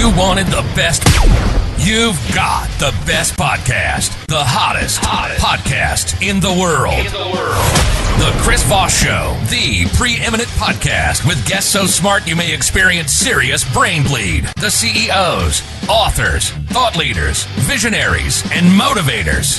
You wanted the best. You've got the best podcast. The hottest podcast in the world. The Chris Voss Show, the preeminent podcast with guests so smart you may experience serious brain bleed. The CEOs, authors, thought leaders, visionaries, and motivators.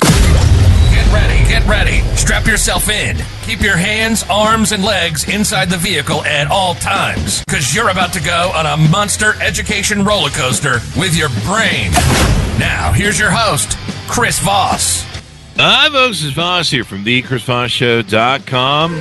Get ready. Strap yourself in. Keep your hands, arms, and legs inside the vehicle at all times, because you're about to go on a monster education roller coaster with your brain. Now, here's your host, Chris Voss. Hi, folks. It's Voss here from thechrisvossshow.com.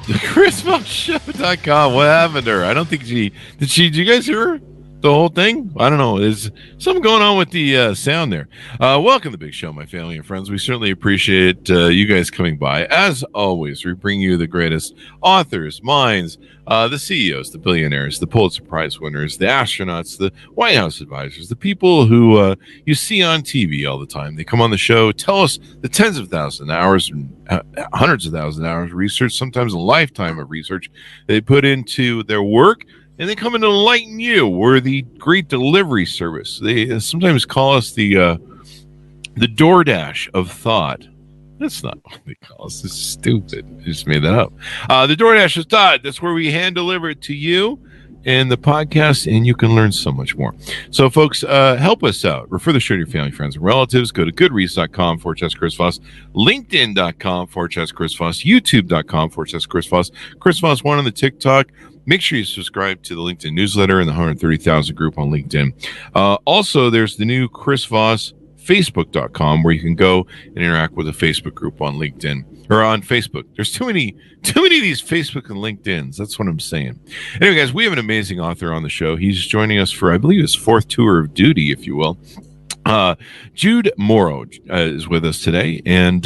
thechrisvossshow.com. What happened to her? I don't think did you guys hear her? The whole thing? I don't know. There's something going on with the sound there. Welcome to the big show, my family and friends. We certainly appreciate you guys coming by. As always, we bring you the greatest authors, minds, the CEOs, the billionaires, the Pulitzer Prize winners, the astronauts, the White House advisors, the people who you see on TV all the time. They come on the show, tell us the tens of thousands of hours, hundreds of thousands of hours of research, sometimes a lifetime of research they put into their work. And they come in to enlighten you. We're the great delivery service. They sometimes call us the DoorDash of thought. That's not what they call us. It's stupid. I just made that up. The DoorDash of thought. That's where we hand deliver it to you in the podcast, and you can learn so much more. So, folks, help us out. Refer the show to your family, friends, and relatives. Go to goodreads.com/Chris Voss, LinkedIn.com/Chris Voss, YouTube.com/Chris Voss, Chris Voss 1 on the TikTok. Make sure you subscribe to the LinkedIn newsletter and the 130,000 group on LinkedIn. Also, there's the new Chris Voss Facebook.com where you can go and interact with a Facebook group on LinkedIn or on Facebook. There's too many of these Facebook and LinkedIn's. That's what I'm saying. Anyway, guys, we have an amazing author on the show. He's joining us for, I believe, his fourth tour of duty, if you will. Jude Morrow is with us today, and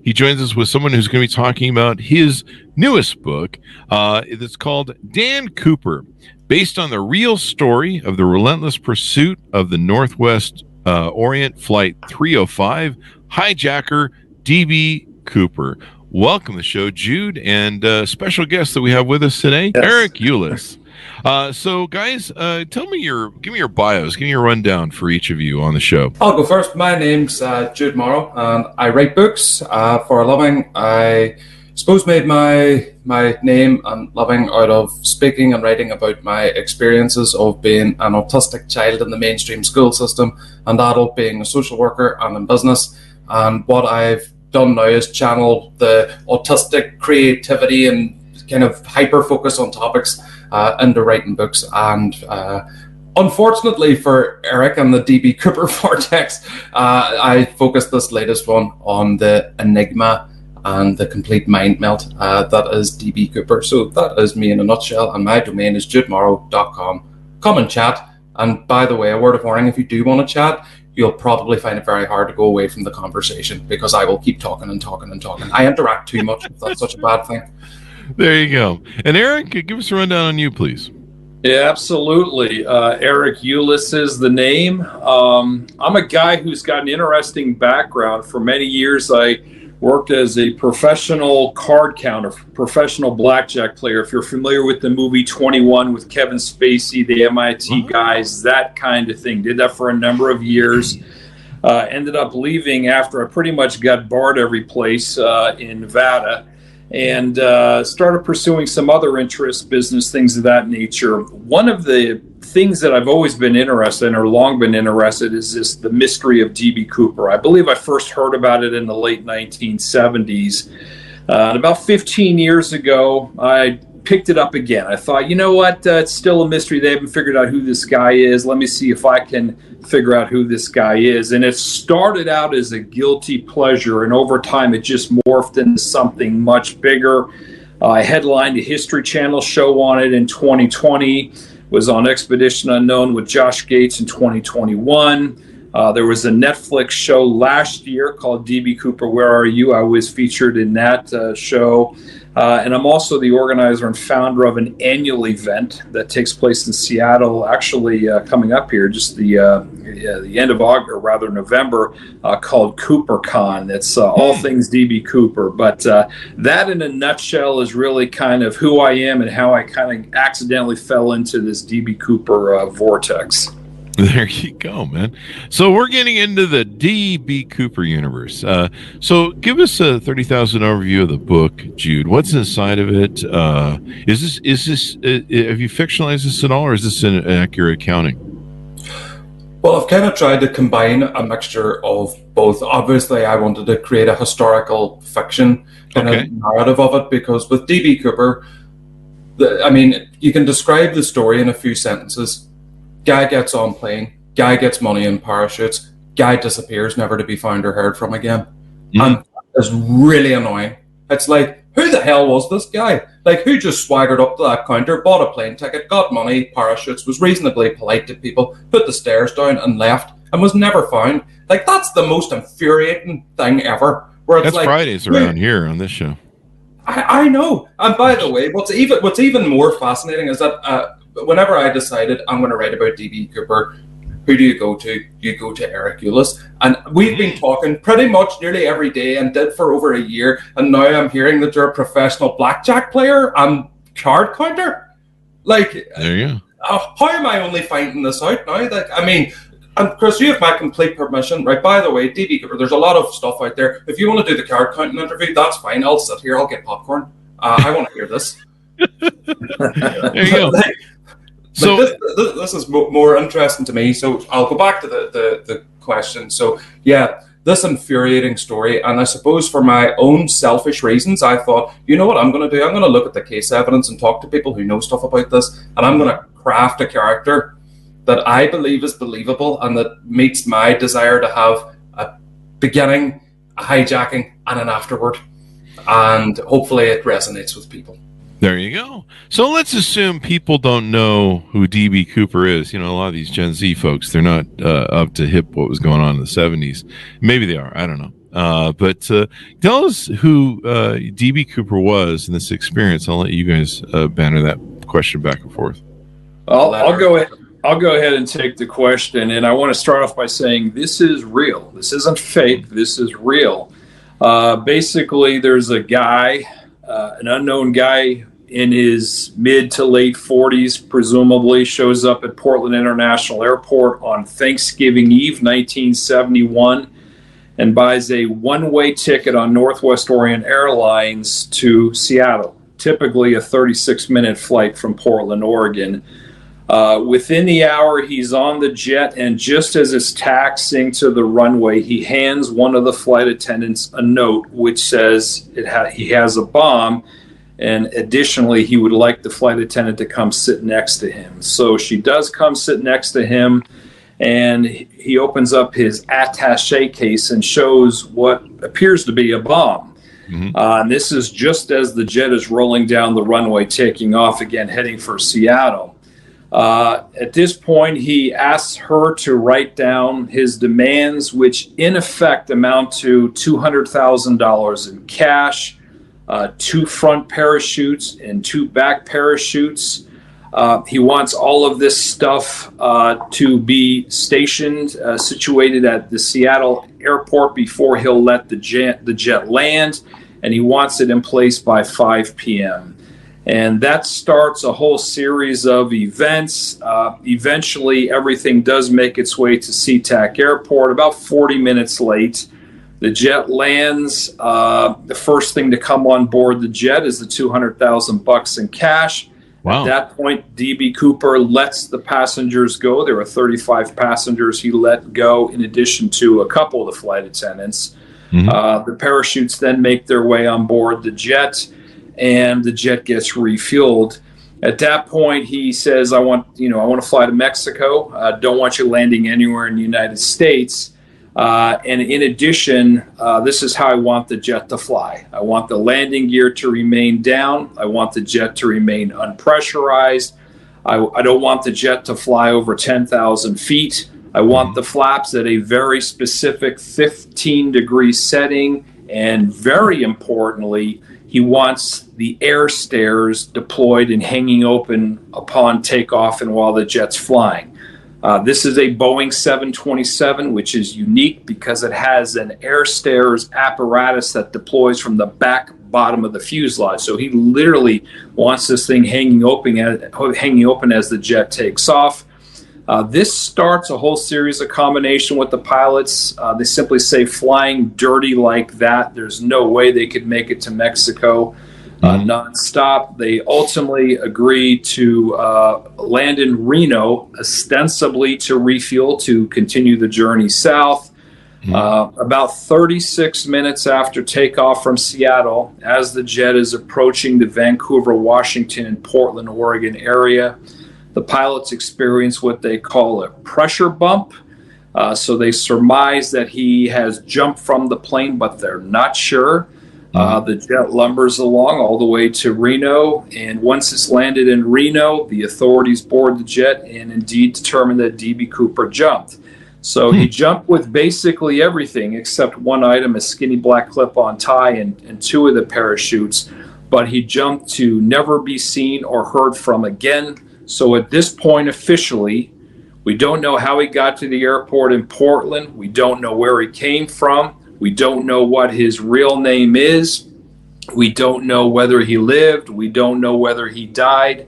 he joins us with someone who's going to be talking about his newest book. It's called Dan Cooper, based on the real story of the relentless pursuit of the Northwest Orient Flight 305 hijacker D.B. Cooper. Welcome to the show, Jude, and special guest that we have with us today, yes. Eric Ulis. So, guys, give me your bios, give me your rundown for each of you on the show. I'll go first. My name's Jude Morrow, and I write books for a living. I suppose made my name and living out of speaking and writing about my experiences of being an autistic child in the mainstream school system, and adult being a social worker and in business. And what I've done now is channel the autistic creativity and kind of hyper focus on topics into writing books. And unfortunately for Eric and the D.B. Cooper vortex, I focused this latest one on the enigma and the complete mind melt that is D.B. Cooper. So that is me in a nutshell, and my domain is judemorrow.com. Come and chat. And by the way, a word of warning, if you do want to chat, you'll probably find it very hard to go away from the conversation, because I will keep talking and talking and talking. I interact too much, if that's such a bad thing. There you go. And Eric, give us a rundown on you, please. Yeah, absolutely. Eric Ulis is the name. I'm a guy who's got an interesting background. For many years, I worked as a professional card counter, professional blackjack player. If you're familiar with the movie 21 with Kevin Spacey, the MIT guys, that kind of thing. Did that for a number of years. Ended up leaving after I pretty much got barred every place in Nevada. And started pursuing some other interests, business, things of that nature. One of the things that I've always been interested in, or long been interested, is the mystery of D.B. Cooper. I believe I first heard about it in the late 1970s. And about 15 years ago, I picked it up again. I thought, you know what, it's still a mystery. They haven't figured out who this guy is. Let me see if I can figure out who this guy is. And it started out as a guilty pleasure, and over time it just morphed into something much bigger. I headlined a History Channel show on it in 2020, was on Expedition Unknown with Josh Gates in 2021. There was a Netflix show last year called D.B. Cooper, Where Are You? I was featured in that show. And I'm also the organizer and founder of an annual event that takes place in Seattle, actually coming up here, just the end of August, or rather November, called CooperCon. It's all things DB Cooper. But that in a nutshell is really kind of who I am and how I kind of accidentally fell into this DB Cooper vortex. There you go, man. So we're getting into the D.B. Cooper universe. So give us a 30,000 overview of the book, Jude. What's inside of it? Is this? Have you fictionalized this at all, or is this an accurate accounting? Well, I've kind of tried to combine a mixture of both. Obviously, I wanted to create a historical fiction kind of narrative of it, because with D.B. Cooper, you can describe the story in a few sentences. Guy gets on plane, guy gets money in parachutes, guy disappears, never to be found or heard from again. And it's really annoying. It's like, who the hell was this guy? Like, who just swaggered up to that counter, bought a plane ticket, got money, parachutes, was reasonably polite to people, put the stairs down and left, and was never found? Like, that's the most infuriating thing ever. Where it's That's like, Fridays around here on this show. I know. And by the way, what's even more fascinating is that whenever I decided I'm going to write about D.B. Cooper, who do you go to? You go to Eric Eulis. And we've been talking pretty much nearly every day, and did for over a year. And now I'm hearing that you're a professional blackjack player and card counter. Like, there you go. How am I only finding this out now? Like, I mean, and Chris, you have my complete permission, right? By the way, D.B. Cooper, there's a lot of stuff out there. If you want to do the card counting interview, that's fine. I'll sit here. I'll get popcorn. I want to hear this. There you go. So this is more interesting to me. So I'll go back to the question. So yeah, this infuriating story, and I suppose for my own selfish reasons, I thought, you know what I'm going to do? I'm going to look at the case evidence and talk to people who know stuff about this, and I'm going to craft a character that I believe is believable and that meets my desire to have a beginning, a hijacking, and an afterward, and hopefully it resonates with people. There you go. So let's assume people don't know who D.B. Cooper is. You know, a lot of these Gen Z folks, they're not up to hip what was going on in the 70s. Maybe they are. I don't know. But tell us who D.B. Cooper was in this experience. I'll let you guys banter that question back and forth. I'll go ahead. I'll go ahead and take the question. And I want to start off by saying this is real. This isn't fake. This is real. Basically, there's a guy, an unknown guy, in his mid to late 40s, presumably, shows up at Portland International Airport on Thanksgiving Eve, 1971, and buys a one-way ticket on Northwest Orient Airlines to Seattle, typically a 36-minute flight from Portland, Oregon. Within the hour, he's on the jet, and just as it's taxiing to the runway, he hands one of the flight attendants a note which says he has a bomb. And additionally, he would like the flight attendant to come sit next to him. So she does come sit next to him, and he opens up his attaché case and shows what appears to be a bomb. And this is just as the jet is rolling down the runway, taking off again, heading for Seattle. At this point, he asks her to write down his demands, which in effect amount to $200,000 in cash, 2 front parachutes and 2 back parachutes. He wants all of this stuff to be stationed, situated at the Seattle airport before he'll let the jet land, and he wants it in place by 5 p.m. And that starts a whole series of events. Eventually, everything does make its way to SeaTac Airport, about 40 minutes late. The jet lands. The first thing to come on board the jet is the $200,000 in cash. Wow. At that point, D.B. Cooper lets the passengers go. There were 35 passengers he let go, in addition to a couple of the flight attendants. The parachutes then make their way on board the jet, and the jet gets refueled. At that point, he says, I want to fly to Mexico. Don't want you landing anywhere in the United States. And in addition, this is how I want the jet to fly. I want the landing gear to remain down. I want the jet to remain unpressurized. I don't want the jet to fly over 10,000 feet. I want the flaps at a very specific 15-degree setting And very importantly, he wants the air stairs deployed and hanging open upon takeoff and while the jet's flying. This is a Boeing 727, which is unique because it has an air stairs apparatus that deploys from the back bottom of the fuselage. So he literally wants this thing hanging open as the jet takes off. This starts a whole series of combination with the pilots. They simply say flying dirty like that, there's no way they could make it to Mexico nonstop. They ultimately agree to land in Reno, ostensibly to refuel to continue the journey south. About 36 minutes after takeoff from Seattle, as the jet is approaching the Vancouver, Washington, and Portland, Oregon area, the pilots experience what they call a pressure bump. So they surmise that he has jumped from the plane, but they're not sure. The jet lumbers along all the way to Reno, and once it's landed in Reno, the authorities board the jet and indeed determine that D.B. Cooper jumped. So he jumped with basically everything except one item, a skinny black clip-on tie, and two of the parachutes. But he jumped to never be seen or heard from again. So at this point, officially, we don't know how he got to the airport in Portland. We don't know where he came from. We don't know what his real name is. We don't know whether he lived. We don't know whether he died.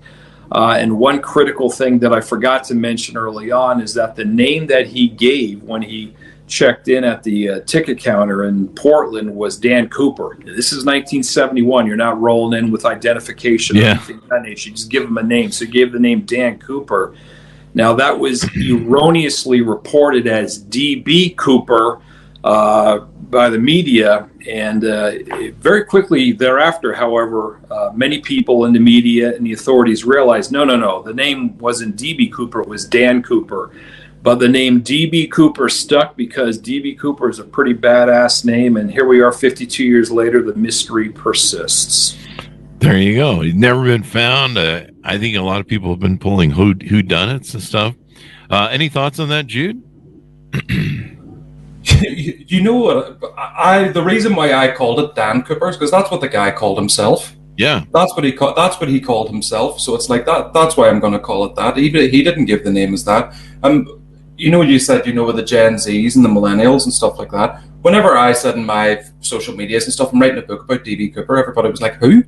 And one critical thing that I forgot to mention early on is that the name that he gave when he checked in at the ticket counter in Portland was Dan Cooper. This is 1971. You're not rolling in with identification or anything of that nature. You just give him a name. So he gave the name Dan Cooper. Now, that was erroneously reported as D.B. Cooper by the media, and very quickly thereafter, however, many people in the media and the authorities realized, no, the name wasn't D.B. Cooper, it was Dan Cooper. But the name D.B. Cooper stuck because D.B. Cooper is a pretty badass name, and here we are 52 years later, the mystery persists. There you go. He's never been found. I think a lot of people have been pulling whodunits and stuff. Any thoughts on that, Jude? You know what? The reason why I called it Dan Cooper is because that's what the guy called himself. Yeah, that's what he called himself. So it's like that. That's why I'm going to call it that. He didn't give the name as that. You know, you said with the Gen Zs and the millennials and stuff like that. Whenever I said in my social medias and stuff, I'm writing a book about D.B. Cooper, everybody was like, who?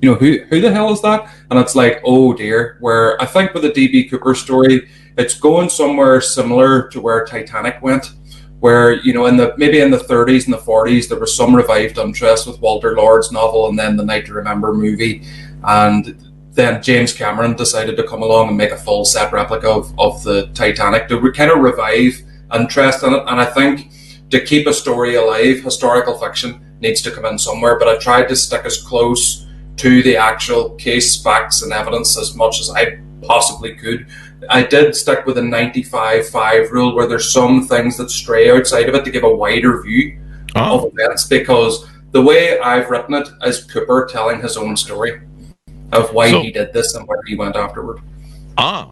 Who the hell is that? And it's like, oh dear. Where I think with the D.B. Cooper story, it's going somewhere similar to where Titanic went. Where, maybe in the 30s and the 40s, there was some revived interest with Walter Lord's novel and then the Night to Remember movie. And then James Cameron decided to come along and make a full set replica of the Titanic to kind of revive interest in it. And I think to keep a story alive, historical fiction needs to come in somewhere. But I tried to stick as close to the actual case, facts, and evidence as much as I possibly could. I did stick with a 95-5 rule where there's some things that stray outside of it to give a wider view of events, because the way I've written it is Cooper telling his own story of why he did this and where he went afterward.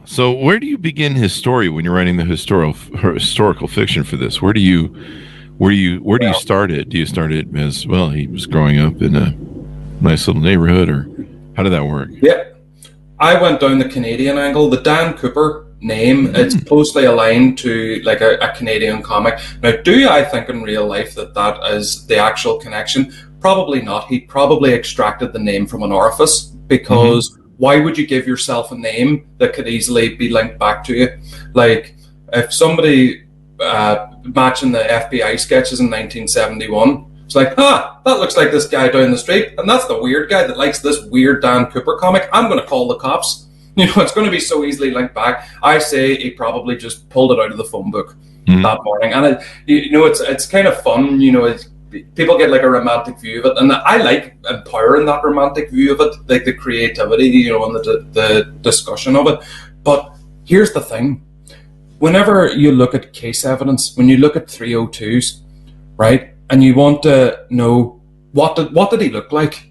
So where do you begin his story when you're writing the historical fiction for this? Where do you start it? Do you start it as, well, he was growing up in a nice little neighborhood, or how did that work? Yeah. I went down the Canadian angle. The Dan Cooper name, it's closely aligned to like a Canadian comic. Now, do I think in real life that is the actual connection? Probably not. He probably extracted the name from an orifice, because why would you give yourself a name that could easily be linked back to you? Like if somebody matching the FBI sketches in 1971, it's like, that looks like this guy down the street, and that's the weird guy that likes this weird Dan Cooper comic. I'm going to call the cops. It's going to be so easily linked back. I say he probably just pulled it out of the phone book that morning, and it's kind of fun. People get like a romantic view of it, and I like empowering that romantic view of it, like the creativity, and the discussion of it. But here's the thing: whenever you look at case evidence, when you look at 302s, right? And you want to know what did he look like?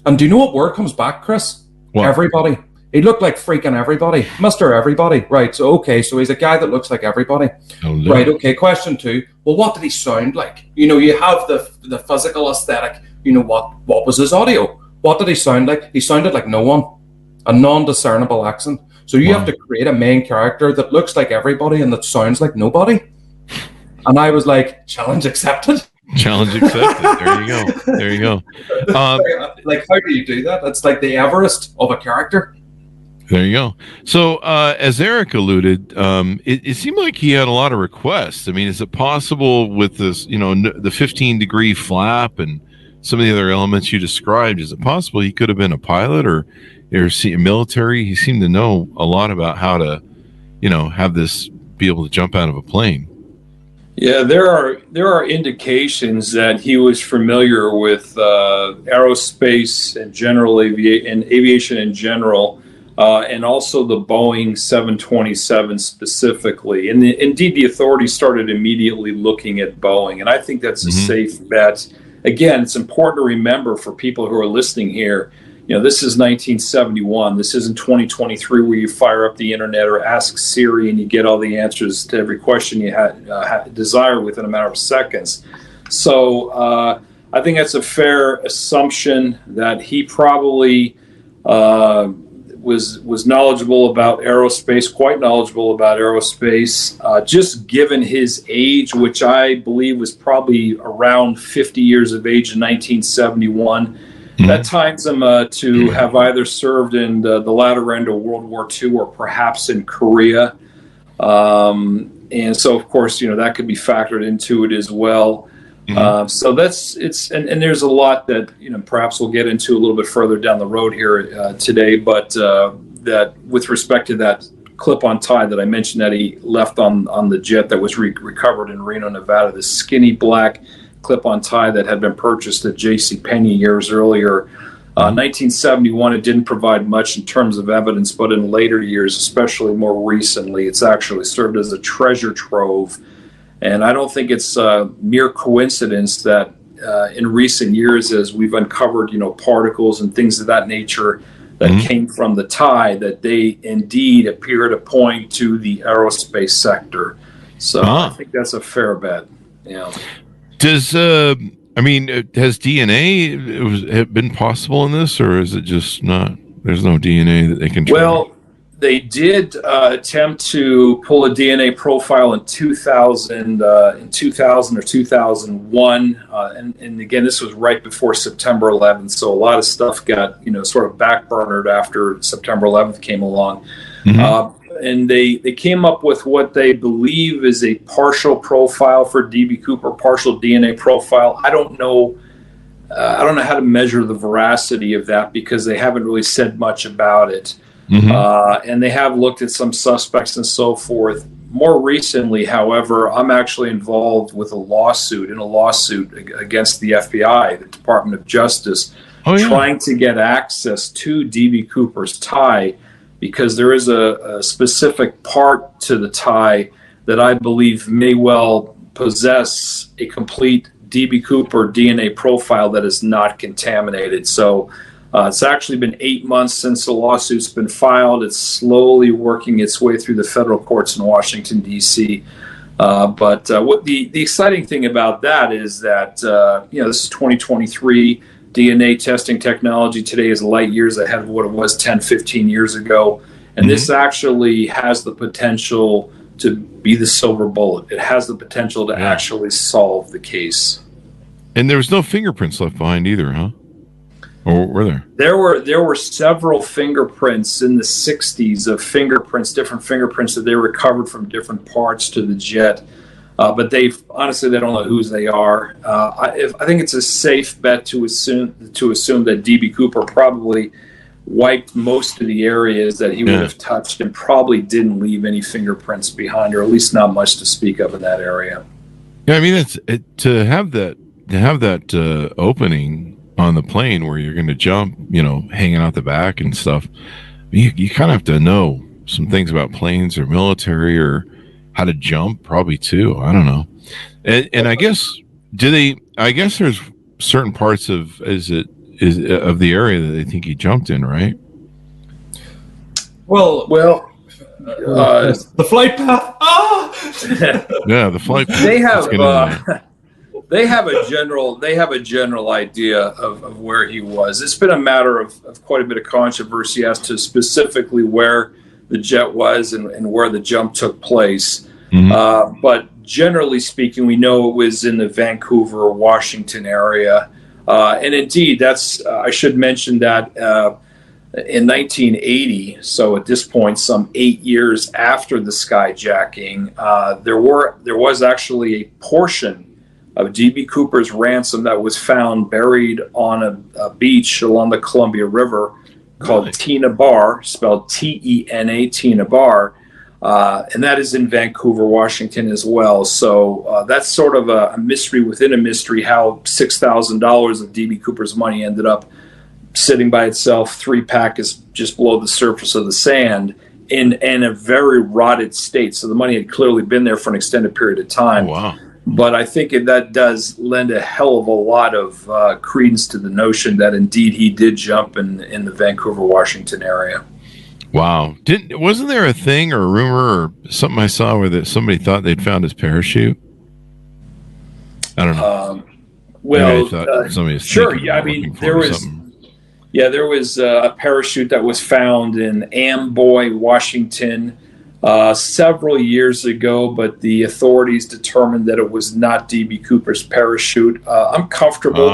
And do you know what word comes back, Chris? What? Everybody. He looked like freaking everybody, Mr. Everybody. Right. So, okay. So he's a guy that looks like everybody. Oh, no. Right. Okay. Question 2. Well, what did he sound like? You have the physical aesthetic. What was his audio? What did he sound like? He sounded like no one, a non-discernible accent. So you have to create a main character that looks like everybody and that sounds like nobody. And I was like, challenge accepted. Challenge accepted. There you go. Like, how do you do that? It's like the Everest of a character. There you go. So, as Eric alluded, it seemed like he had a lot of requests. I mean, is it possible with this, the 15-degree flap and some of the other elements you described, is it possible he could have been a pilot or military? He seemed to know a lot about how to, have this be able to jump out of a plane. Yeah, there are indications that he was familiar with aerospace and aviation in general. And also the Boeing 727 specifically. And indeed, the authorities started immediately looking at Boeing. And I think that's a safe bet. Again, it's important to remember for people who are listening here, this is 1971. This isn't 2023 where you fire up the internet or ask Siri and you get all the answers to every question you desire within a matter of seconds. So I think that's a fair assumption that he probably was knowledgeable about aerospace, quite knowledgeable about aerospace, just given his age, which I believe was probably around 50 years of age in 1971. That times him to have either served in the latter end of World War II or perhaps in Korea. And so, of course, that could be factored into it as well. So and there's a lot that perhaps we'll get into a little bit further down the road here today, but that with respect to that clip-on tie that I mentioned that he left on the jet that was recovered in Reno, Nevada, the skinny black clip-on tie that had been purchased at JCPenney years earlier. 1971, it didn't provide much in terms of evidence, but in later years, especially more recently, it's actually served as a treasure trove. And I don't think it's a mere coincidence that in recent years, as we've uncovered, particles and things of that nature that came from the tie, that they indeed appear to point to the aerospace sector. So I think that's a fair bet. Yeah. Has DNA have been possible in this, or is it just not? There's no DNA that they can try? Well, they did attempt to pull a DNA profile in 2000 or 2001, and again, this was right before September 11th. So a lot of stuff got sort of backburnered after September 11th came along, and they came up with what they believe is a partial profile for D.B. Cooper, partial DNA profile. I don't know how to measure the veracity of that because they haven't really said much about it. And they have looked at some suspects and so forth. More recently, however, I'm actually involved with a lawsuit against the FBI, the Department of Justice, trying to get access to D.B. Cooper's tie, because there is a specific part to the tie that I believe may well possess a complete D.B. Cooper DNA profile that is not contaminated. So it's actually been 8 months since the lawsuit's been filed. It's slowly working its way through the federal courts in Washington, D.C. But what the exciting thing about that is that, this is 2023. DNA testing technology today is light years ahead of what it was 10, 15 years ago. And this actually has the potential to be the silver bullet. It has the potential to actually solve the case. And there was no fingerprints left behind either, huh? Or were there? There were several fingerprints in the 60s of different fingerprints that they recovered from different parts to the jet. But they don't know whose they are. I think it's a safe bet to assume that D.B. Cooper probably wiped most of the areas that he would have touched and probably didn't leave any fingerprints behind, or at least not much to speak of in that area. Yeah, I mean, to have that opening on the plane where you're going to jump, hanging out the back and stuff. You kind of have to know some things about planes or military or how to jump, probably too. I don't know. And I guess there's certain parts of the area that they think he jumped in, right? Well, the flight path. Yeah, the flight. They have Let's get into that. they have a general idea of where he was. It's been a matter of quite a bit of controversy as to specifically where the jet was and where the jump took place. But generally speaking, we know it was in the Vancouver, Washington area. And indeed, that's I should mention that in 1980, so at this point, some 8 years after the skyjacking, there was actually a portion of D.B. Cooper's ransom that was found buried on a beach along the Columbia River called Tena Bar, spelled T-E-N-A, Tena Bar. And that is in Vancouver, Washington as well. So that's sort of a mystery within a mystery, how $6,000 of D.B. Cooper's money ended up sitting by itself, 3-pack is just below the surface of the sand in a very rotted state. So the money had clearly been there for an extended period of time. Oh, wow. But I think that does lend a hell of a lot of credence to the notion that indeed he did jump in the Vancouver, Washington area. Wow. Wasn't there a thing or a rumor or something I saw where somebody thought they'd found his parachute? I don't know. Sure. Yeah, I mean, there was a parachute that was found in Amboy, Washington, several years ago, but the authorities determined that it was not D.B. Cooper's parachute. I'm comfortable.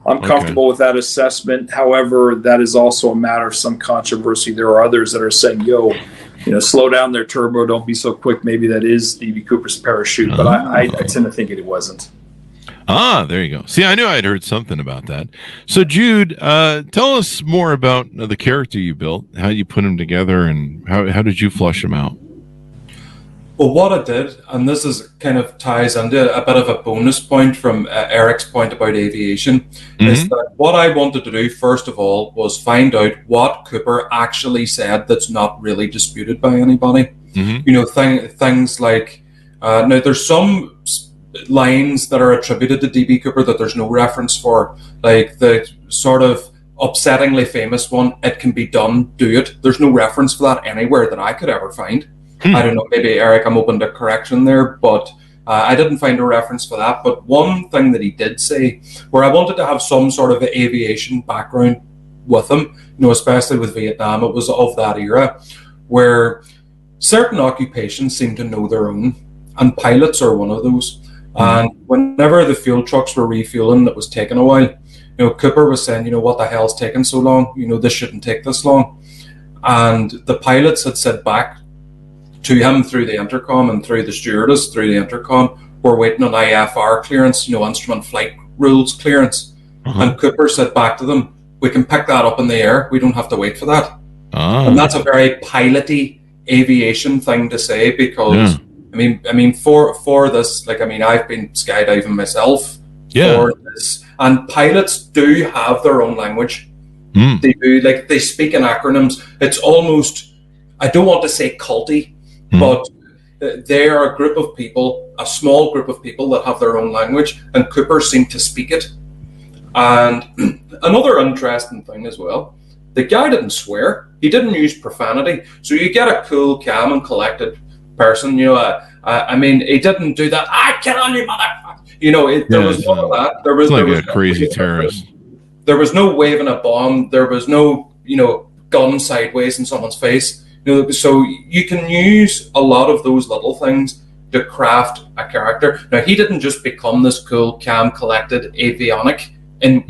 I'm comfortable with that assessment. However, that is also a matter of some controversy. There are others that are saying, slow down their turbo. Don't be so quick. Maybe that is D.B. Cooper's parachute, but I tend to think it wasn't. There you go. See, I knew I'd heard something about that. So, Jude, tell us more about the character you built, how you put him together, and how did you flush him out? Well, what I did, and this is kind of ties into a bit of a bonus point from Eric's point about aviation, is that what I wanted to do, first of all, was find out what Cooper actually said that's not really disputed by anybody. Things like, now there's some lines that are attributed to D.B. Cooper that there's no reference for, like the sort of upsettingly famous one, "It can be done, do it." There's no reference for that anywhere that I could ever find. I don't know, maybe Eric, I'm open to correction there, but I didn't find a reference for that. But one thing that he did say, where I wanted to have some sort of aviation background with him, especially with Vietnam, it was of that era, where certain occupations seem to know their own, and pilots are one of those. And whenever the fuel trucks were refueling, it was taking a while. Cooper was saying, what the hell's taking so long? This shouldn't take this long. And the pilots had said back to him through the intercom and through the stewardess through the intercom, "We're waiting on IFR clearance, instrument flight rules clearance." And Cooper said back to them, "We can pick that up in the air. We don't have to wait for that." And that's a very piloty aviation thing to say, because I mean, for this, I've been skydiving myself for this, and pilots do have their own language. They do, they speak in acronyms. It's almost, I don't want to say culty, but they are a group of people, a small group of people that have their own language, and Cooper seemed to speak it. And another interesting thing as well, the guy didn't swear. He didn't use profanity. So you get a cool, calm, and collected person. He didn't do that. "I kill on you, motherfucker." There was none of that. There was a crazy terrorist. There was no waving a bomb. There was no, gun sideways in someone's face. So you can use a lot of those little things to craft a character. Now, he didn't just become this cool, calm, collected avionic in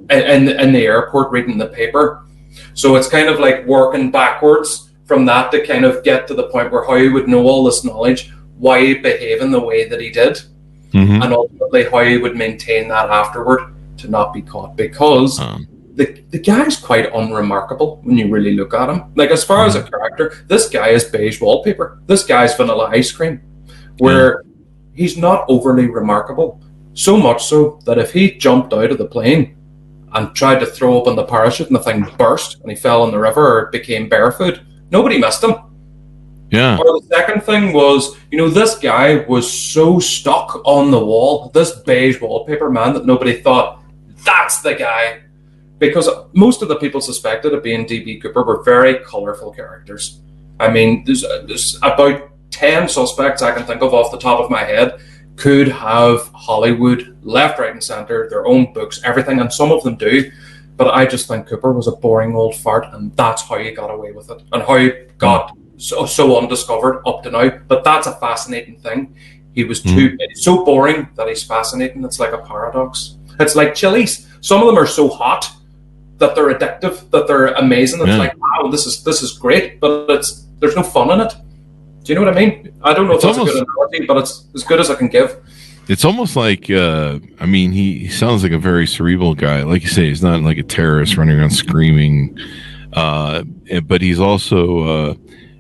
the airport reading the paper. So it's kind of like working backwards from that to kind of get to the point where how he would know all this knowledge, why he'd behave in the way that he did, and ultimately how he would maintain that afterward to not be caught, because the guy's quite unremarkable when you really look at him. As far as a character, this guy is beige wallpaper. This guy's vanilla ice cream, where he's not overly remarkable. So much so that if he jumped out of the plane and tried to throw open the parachute and the thing burst and he fell in the river or became barefoot, nobody missed him. Yeah. Or the second thing was, this guy was so stuck on the wall, this beige wallpaper man, that nobody thought, that's the guy. because most of the people suspected of being DB Cooper were very colourful characters. I mean, there's about 10 suspects I can think of off the top of my head could have Hollywood, left, right, and centre, their own books, everything, and some of them do. But I just think Cooper was a boring old fart, and that's how he got away with it, and how he got so undiscovered up to now. But that's a fascinating thing. He was so boring that he's fascinating. It's like a paradox. It's like chilies. Some of them are so hot that they're addictive, that they're amazing. It's like, wow, this is great, but there's no fun in it. Do you know what I mean? I don't know if that's a good analogy, but it's as good as I can give. It's almost like, I mean, he sounds like a very cerebral guy. Like you say, he's not like a terrorist running around screaming, but he's also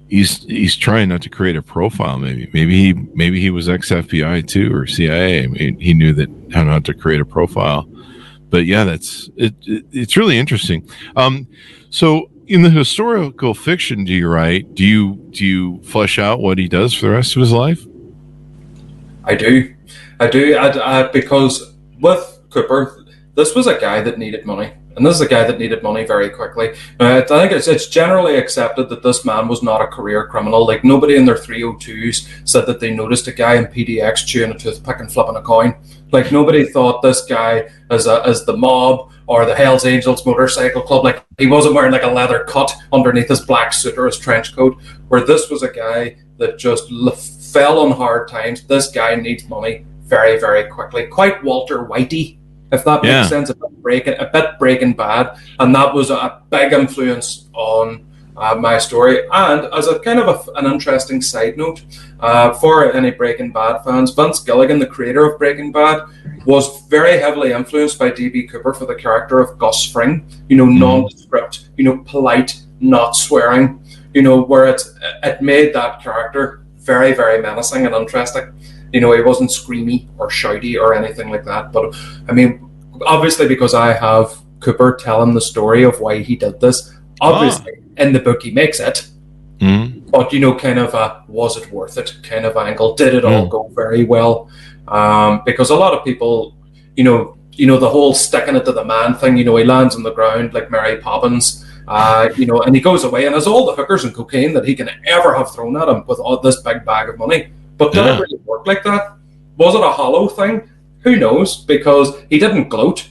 he's trying not to create a profile. Maybe he was ex-FBI too, or CIA. I mean, he knew that how not to create a profile. But yeah, it's really interesting. So in the historical fiction, do you write? Do you flesh out what he does for the rest of his life? I do. Because with Cooper, this was a guy that needed money. And this is a guy that needed money very quickly. I think it's generally accepted that this man was not a career criminal. Like, nobody in their 302s said that they noticed a guy in PDX chewing a toothpick and flipping a coin. Like, nobody thought this guy as the mob or the Hells Angels motorcycle club. Like, he wasn't wearing like a leather cut underneath his black suit or his trench coat. Where this was a guy that just fell on hard times. This guy needs money very, very quickly. Quite Walter Whitey, if that makes sense. A bit Breaking Bad, and that was a big influence on my story. And as a kind of an interesting side note, for any Breaking Bad fans, Vince Gilligan, the creator of Breaking Bad, was very heavily influenced by DB Cooper for the character of Gus Fring. Nondescript, polite, not swearing. Where it made that character very, very menacing and interesting. He wasn't screamy or shouty or anything like that. But I mean, obviously, because I have Cooper telling the story of why he did this, obviously in the book he makes it. But kind of a was it worth it kind of angle. Did it all go very well? Because a lot of people, the whole sticking it to the man thing. He lands on the ground like Mary Poppins. And he goes away and has all the hookers and cocaine that he can ever have thrown at him with all this big bag of money. But did it really work like that? Was it a hollow thing? Who knows? Because he didn't gloat.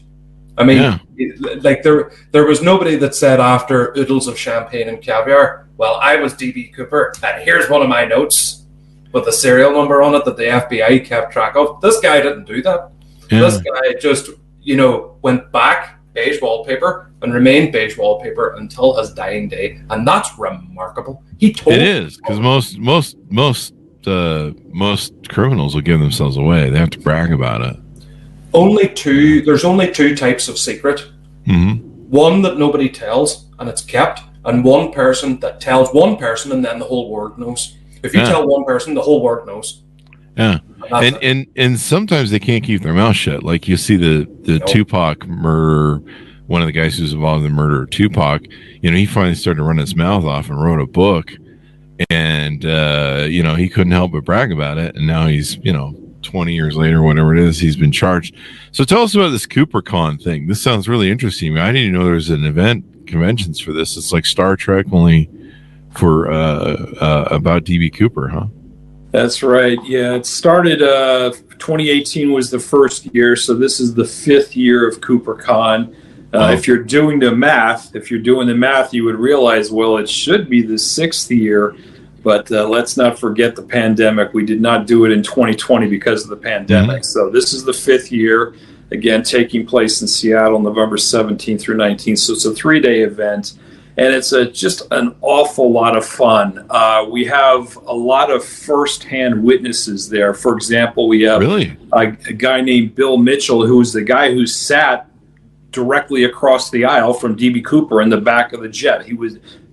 I mean, there was nobody that said after oodles of champagne and caviar, well, I was DB Cooper, and here's one of my notes with a serial number on it that the FBI kept track of. This guy didn't do that. This guy just, went back, beige wallpaper, and remained beige wallpaper until his dying day. And that's remarkable. It is, because most criminals will give themselves away. They have to brag about it. There's only two types of secret. One that nobody tells and it's kept, and one person that tells one person and then the whole world knows. If you tell one person, the whole world knows. Yeah. And sometimes they can't keep their mouth shut. Like you see the Tupac murder, one of the guys who's involved in the murder of Tupac, he finally started to run his mouth off and wrote a book. And, he couldn't help but brag about it. And now he's, 20 years later, whatever it is, he's been charged. So tell us about this CooperCon thing. This sounds really interesting. I didn't even know there was an conventions for this. It's like Star Trek, only for about DB Cooper, huh? That's right. Yeah, it started, 2018 was the first year. So this is the 5th year of CooperCon. If you're doing the math, you would realize, well, it should be the 6th year, but let's not forget the pandemic. We did not do it in 2020 because of the pandemic. So this is the 5th year, again, taking place in Seattle, November 17th through 19th. So it's a 3-day event, and it's just an awful lot of fun. We have a lot of firsthand witnesses there. For example, we have a guy named Bill Mitchell, who was the guy who sat directly across the aisle from DB Cooper in the back of the jet.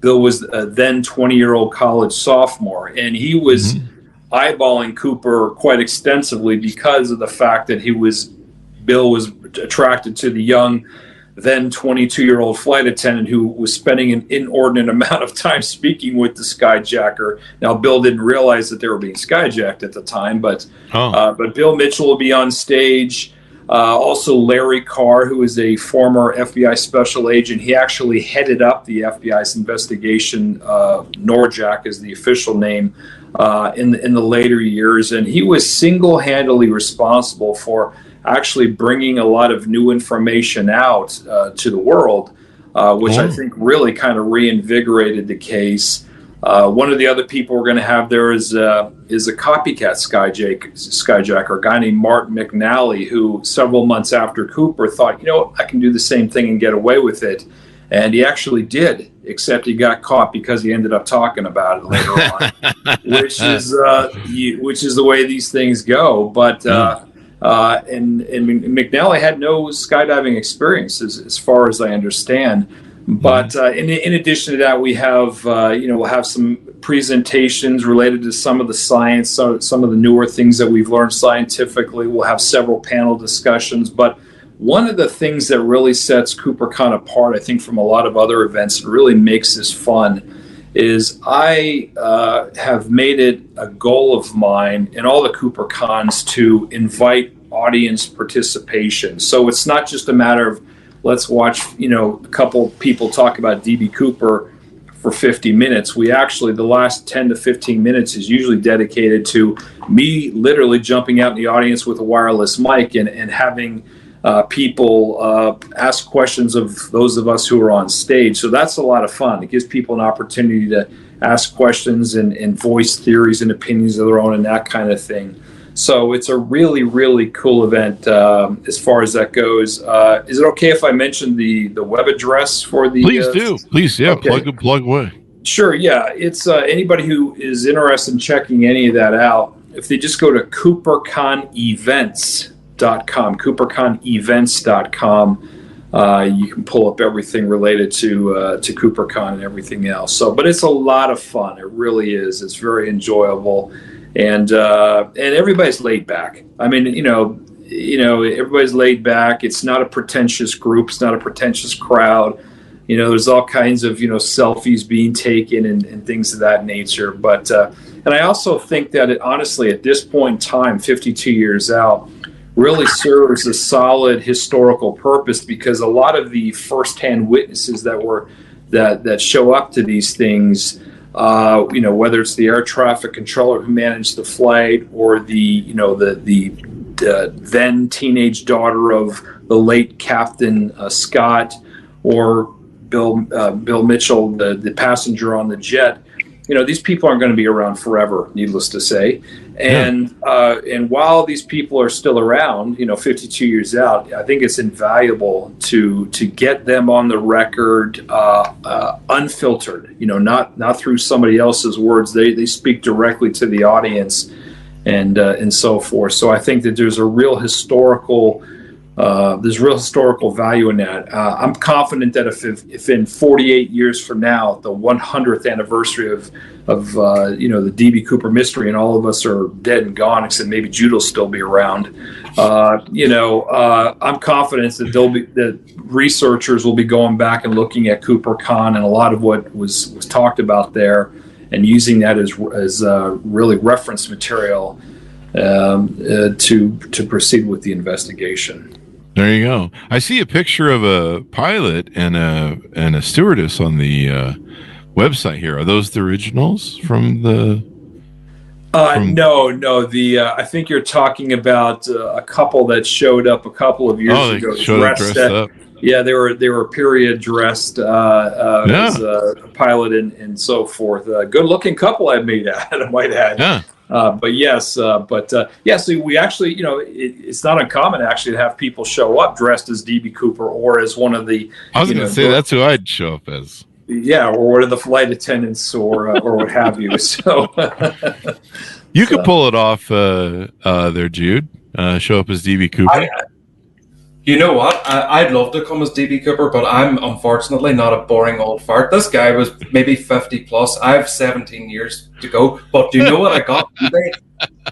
Bill was a then 20-year-old college sophomore, and he was eyeballing Cooper quite extensively because of the fact that Bill was attracted to the young, then 22-year-old flight attendant who was spending an inordinate amount of time speaking with the skyjacker. Now, Bill didn't realize that they were being skyjacked at the time, but Bill Mitchell will be on stage. Also, Larry Carr, who is a former FBI special agent, he actually headed up the FBI's investigation. NORJAC is the official name in the later years, and he was single-handedly responsible for actually bringing a lot of new information out to the world, which I think really kind of reinvigorated the case. One of the other people we're going to have there is a copycat skyjacker, a guy named Martin McNally, who several months after Cooper thought, I can do the same thing and get away with it. And he actually did, except he got caught because he ended up talking about it later on, which is the way these things go. But and McNally had no skydiving experience, as far as I understand. But in addition to that, we have we'll have some presentations related to some of the science, some of the newer things that we've learned scientifically. We'll have several panel discussions. But one of the things that really sets CooperCon apart, I think, from a lot of other events, and really makes this fun, is I have made it a goal of mine in all the CooperCons to invite audience participation. So it's not just a matter of let's watch, a couple people talk about DB Cooper for 50 minutes. We actually, the last 10 to 15 minutes is usually dedicated to me literally jumping out in the audience with a wireless mic and having people ask questions of those of us who are on stage. So that's a lot of fun. It gives people an opportunity to ask questions and voice theories and opinions of their own and that kind of thing. So it's a really, really cool event as far as that goes. Is it okay if I mention the web address for the? Please do. Please, yeah. Okay. Plug away. Sure. Yeah. It's anybody who is interested in checking any of that out. If they just go to CooperConEvents.com, CooperConEvents.com, you can pull up everything related to CooperCon and everything else. So, but it's a lot of fun. It really is. It's very enjoyable. And everybody's laid back. I mean, everybody's laid back. It's not a pretentious group. It's not a pretentious crowd. There's all kinds of, selfies being taken and things of that nature. But, and I also think that it honestly, at this point in time, 52 years out, really serves a solid historical purpose, because a lot of the firsthand witnesses that show up to these things, whether it's the air traffic controller who managed the flight, or the then teenage daughter of the late Captain Scott, or Bill Mitchell, the passenger on the jet. These people aren't going to be around forever, needless to say. And while these people are still around, 52 years out, I think it's invaluable to get them on the record, unfiltered. Not through somebody else's words. They speak directly to the audience, and so forth. So I think that there's a real historical. There's real historical value in that. I'm confident that if in 48 years from now, the 100th anniversary of the DB Cooper mystery, and all of us are dead and gone, except maybe Jude will still be around. I'm confident that researchers will be going back and looking at CooperCon and a lot of what was talked about there, and using that as really reference material to proceed with the investigation. There you go. I see a picture of a pilot and a stewardess on the website here. Are those the originals from the? No. I think you're talking about a couple that showed up a couple of years ago. Dressed up. Yeah, they were period dressed as a pilot and so forth. Good looking couple, I might add. Yeah. But yes, so we actually, it's not uncommon actually to have people show up dressed as DB Cooper or as one of the. I was going to say that's who I'd show up as. Yeah, or one of the flight attendants or what have you. So you could pull it off there, Jude. Show up as DB Cooper. You know what? I'd love to come as DB Cooper, but I'm unfortunately not a boring old fart. This guy was maybe 50 plus. I have 17 years to go. But do you know what I got today?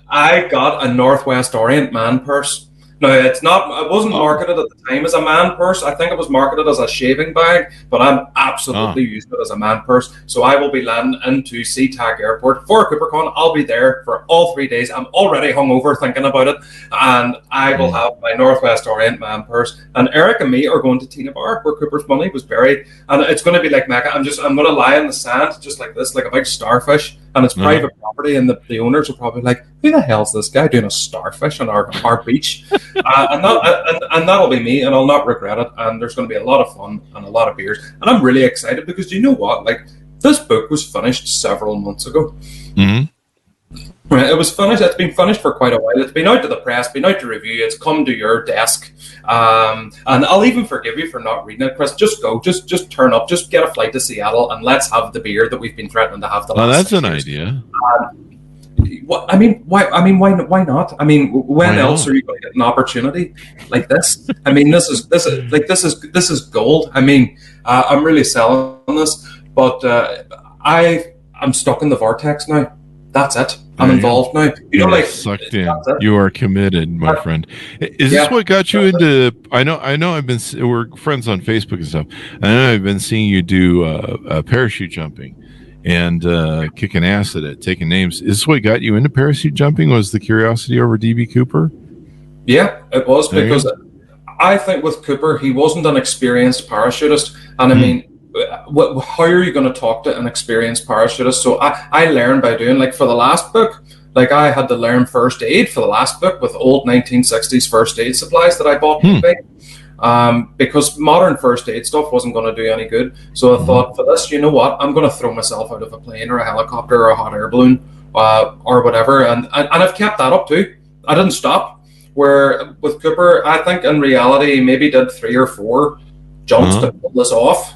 I got a Northwest Orient man purse. No, it's not. It wasn't marketed at the time as a man purse. I think it was marketed as a shaving bag, but I'm absolutely using it as a man purse. So I will be landing into SeaTac Airport for CooperCon. I'll be there for all 3 days. I'm already hungover thinking about it, and I will have my Northwest Orient man purse. And Eric and me are going to Tina Bar, where Cooper's money was buried, and it's going to be like Mecca. I'm going to lie in the sand just like this, like a big starfish, and it's private property, and the owners are probably like, "Who the hell's this guy doing a starfish on our beach?" And that'll be me, and I'll not regret it. And there's going to be a lot of fun and a lot of beers, and I'm really excited because you know what? Like, this book was finished several months ago. Right, it was finished. It's been finished for quite a while. It's been out to the press, been out to review. It's come to your desk, and I'll even forgive you for not reading it, Chris. Just go, just turn up, just get a flight to Seattle, and let's have the beer that we've been threatening to have the last. That's 6 an years. idea. Why not? I mean, when else are you going to get an opportunity like this? I mean, this is gold. I mean, I'm really selling this, but I'm stuck in the vortex now. That's it. I'm involved now. You know, like sucked in. You are committed, my friend. Is this what got you into? I know. We're friends on Facebook and stuff. I know I've been seeing you do parachute jumping and kicking ass at it, taking names. Is this what got you into parachute jumping? Was the curiosity over DB Cooper? Yeah, it was, because I think with Cooper, he wasn't an experienced parachutist, and I mean, how are you going to talk to an experienced parachutist? So I learned by doing, like, for the last book, like, I had to learn first aid for the last book with old 1960s first aid supplies that I bought from eBay, because modern first aid stuff wasn't going to do any good. So I thought, for this, you know what, I'm going to throw myself out of a plane or a helicopter or a hot air balloon or whatever, and I've kept that up too. I didn't stop. Where with Cooper, I think in reality he maybe did 3 or 4 jumps to pull this off.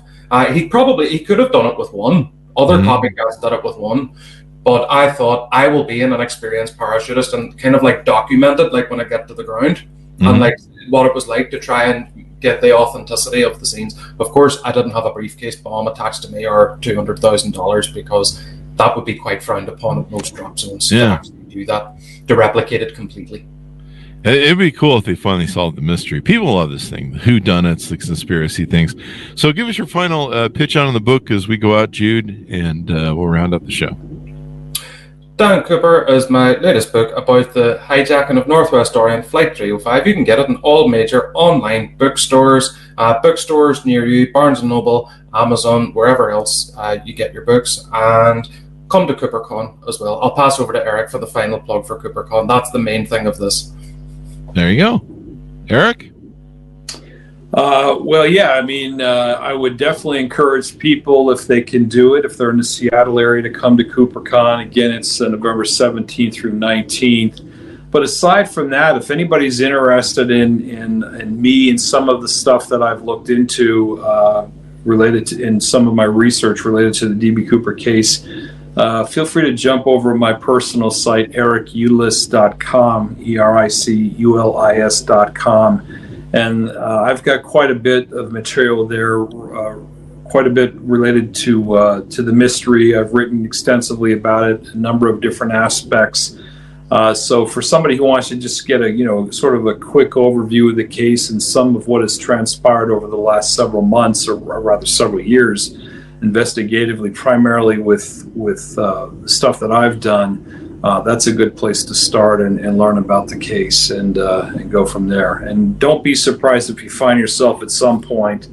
He could have done it with one. Other copycats did it with one. But I thought, I will be an experienced parachutist and kind of like document it, like when I get to the ground, and like what it was like to try and get the authenticity of the scenes. Of course, I didn't have a briefcase bomb attached to me or $200,000, because that would be quite frowned upon at most drop zones to actually do that, to replicate it completely. It'd be cool if they finally solved the mystery. People love this thing, the whodunits, the conspiracy things. So give us your final pitch on the book as we go out, Jude, and we'll round up the show. Dan Cooper is my latest book about the hijacking of Northwest Orient Flight 305. You can get it in all major online bookstores near you, Barnes & Noble, Amazon, wherever else you get your books. And come to CooperCon as well. I'll pass over to Eric for the final plug for CooperCon. That's the main thing of this. There you go. Eric? Well, yeah, I mean, I would definitely encourage people, if they can do it, if they're in the Seattle area, to come to CooperCon. Again, it's November 17th through 19th. But aside from that, if anybody's interested in me and some of the stuff that I've looked into related to, in some of my research related to the DB Cooper case, feel free to jump over my personal site, ericulis.com, ERICULIS.com. And I've got quite a bit of material there, quite a bit related to the mystery. I've written extensively about it, a number of different aspects. So for somebody who wants to just get a, sort of a quick overview of the case and some of what has transpired over the last several months, or rather several years, investigatively, primarily with stuff that I've done, that's a good place to start and learn about the case and go from there. And don't be surprised if you find yourself at some point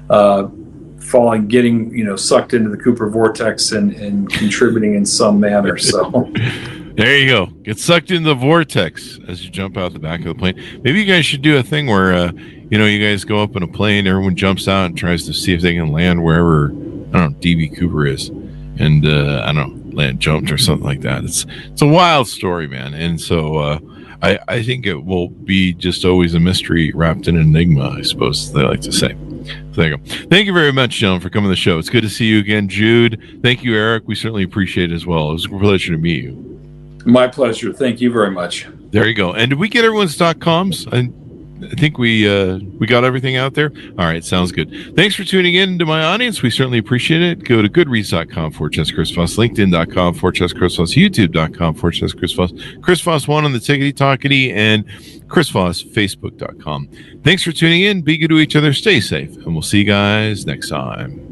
getting sucked into the Cooper vortex and contributing in some manner. So there you go. Get sucked into the vortex as you jump out the back of the plane. Maybe you guys should do a thing where you guys go up in a plane, everyone jumps out and tries to see if they can land wherever DB Cooper is, and land jumped or something like that. It's a wild story, man. And so I think it will be just always a mystery wrapped in an enigma, I suppose they like to say. So there you go. Thank you very much, gentlemen, for coming to the show. It's good to see you again, Jude. Thank you, Eric. We certainly appreciate it as well. It was a pleasure to meet you. My pleasure. Thank you very much. There you go. And did we get everyone's .coms? I think we got everything out there. All right, sounds good. Thanks for tuning in to my audience. We certainly appreciate it. Go to goodreads.com/Chris Voss, LinkedIn.com/Chris Voss, YouTube.com/Chris Voss, Chris Voss 1 on the Tickety Talkity, and Chris Voss, Facebook.com. Thanks for tuning in. Be good to each other. Stay safe, and we'll see you guys next time.